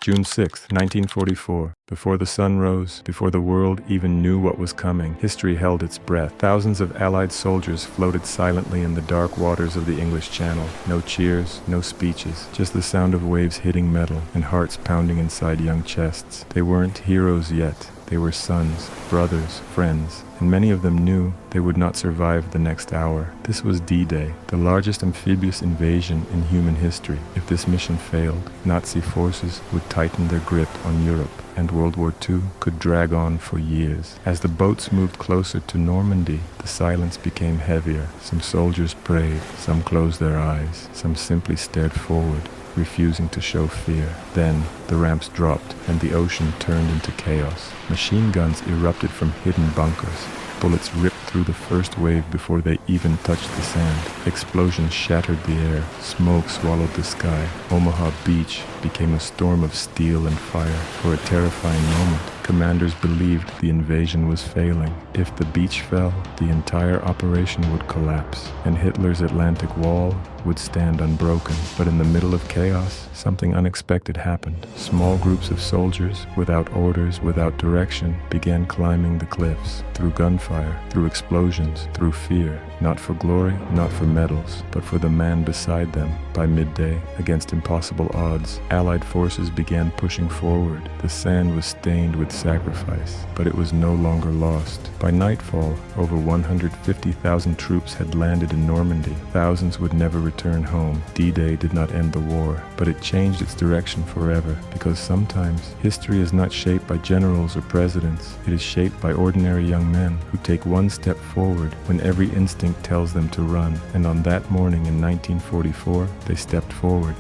June 6, 1944. Before the sun rose, before the world even knew what was coming, history held its breath. Thousands of Allied soldiers floated silently in the dark waters of the English Channel. No cheers, no speeches, just the sound of waves hitting metal and hearts pounding inside young chests. They weren't heroes yet. They were sons, brothers, friends, and many of them knew they would not survive the next hour. This was D-Day, the largest amphibious invasion in human history. If this mission failed, Nazi forces would tighten their grip on Europe, and World War II could drag on for years. As the boats moved closer to Normandy, the silence became heavier. Some soldiers prayed, some closed their eyes, some simply stared forward, refusing to show fear. Then, the ramps dropped, and the ocean turned into chaos. Machine guns erupted from hidden bunkers. Bullets ripped through the first wave before they even touched the sand. Explosions shattered the air. Smoke swallowed the sky. Omaha Beach became a storm of steel and fire. For a terrifying moment, commanders believed the invasion was failing. If the beach fell, the entire operation would collapse, and Hitler's Atlantic Wall would stand unbroken. But in the middle of chaos, something unexpected happened. Small groups of soldiers, without orders, without direction, began climbing the cliffs. Through gunfire, through explosions, through fear. Not for glory, not for medals, but for the man beside them. By midday, against impossible odds, Allied forces began pushing forward. The sand was stained with sacrifice, but it was no longer lost. By nightfall, over 150,000 troops had landed in Normandy. Thousands would never return home. D-Day did not end the war, but it changed its direction forever, because sometimes history is not shaped by generals or presidents. It is shaped by ordinary young men who take one step forward when every instinct tells them to run. And on that morning in 1944, they stepped forward.